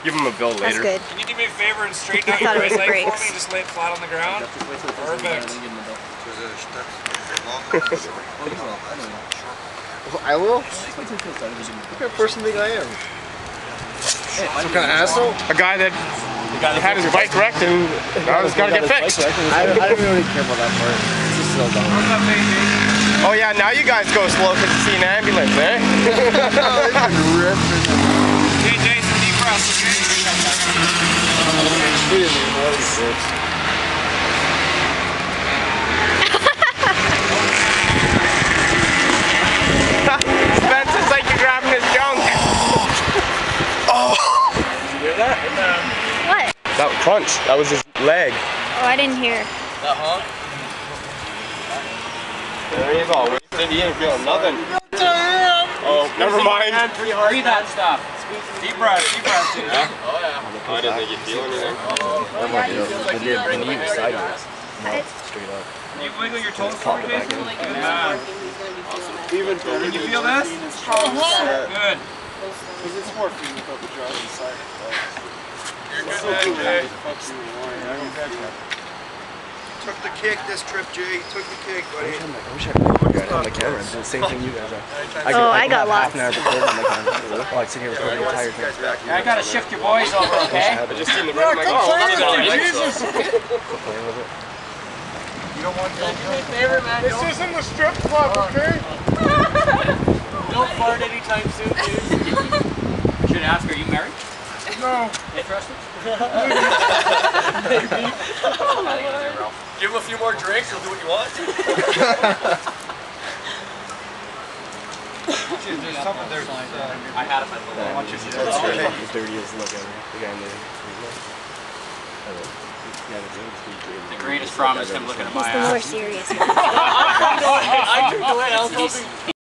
Give him a bill later. That's good. Can you do me a favor and straighten out your right leg for me? Just lay it flat on the ground. Perfect. I will? What kind of person think I am? Some kind of asshole? A guy that had his bike wrecked and now he's got to get fixed. I don't really care about that part. It's just so dumb. Oh yeah, now you guys go slow because you see an ambulance, eh? Hey Jason, deep breaths, okay? He didn't even know he's sick. Spence, it's like you're grabbing his junk. Oh! Did you hear that? What? That crunch. That was his leg. Oh, I didn't hear. There he is all wasted. He ain't feeling nothing. Oh, never mind. Breathe that stuff. Deep breath, dude. Yeah? Oh yeah. Oh, I didn't think you'd feel anything. Never mind, the knee was sideways. No, straight up. Can you wiggle your toes for me, Jason? Good man. Even better. Can you feel this? Good. Because it's more feeling about the drive inside. You're good, man, Jay. Took the kick this trip, Jay. Took the kick, buddy. I wish I could record on the camera and do the same thing you guys are. I got lost. Half an hour recording on the camera. Oh, I'd sit here recording the entire thing. I gotta shift your boys over, okay? I just seen the red mic. Oh, Jesus! Quit playing with it. You don't want to do me a favor, man. This isn't the strip club, okay? Don't fart anytime soon, dude. I should ask, are you married? No. Interested? Maybe. Give him a few more drinks, he'll do what you want. There's something there. I had him at the I want you to see that straight. As dirty as the look at me. The guy in the... The greatest problem is him looking at my He's the ass. more serious one. I took away, I was hoping.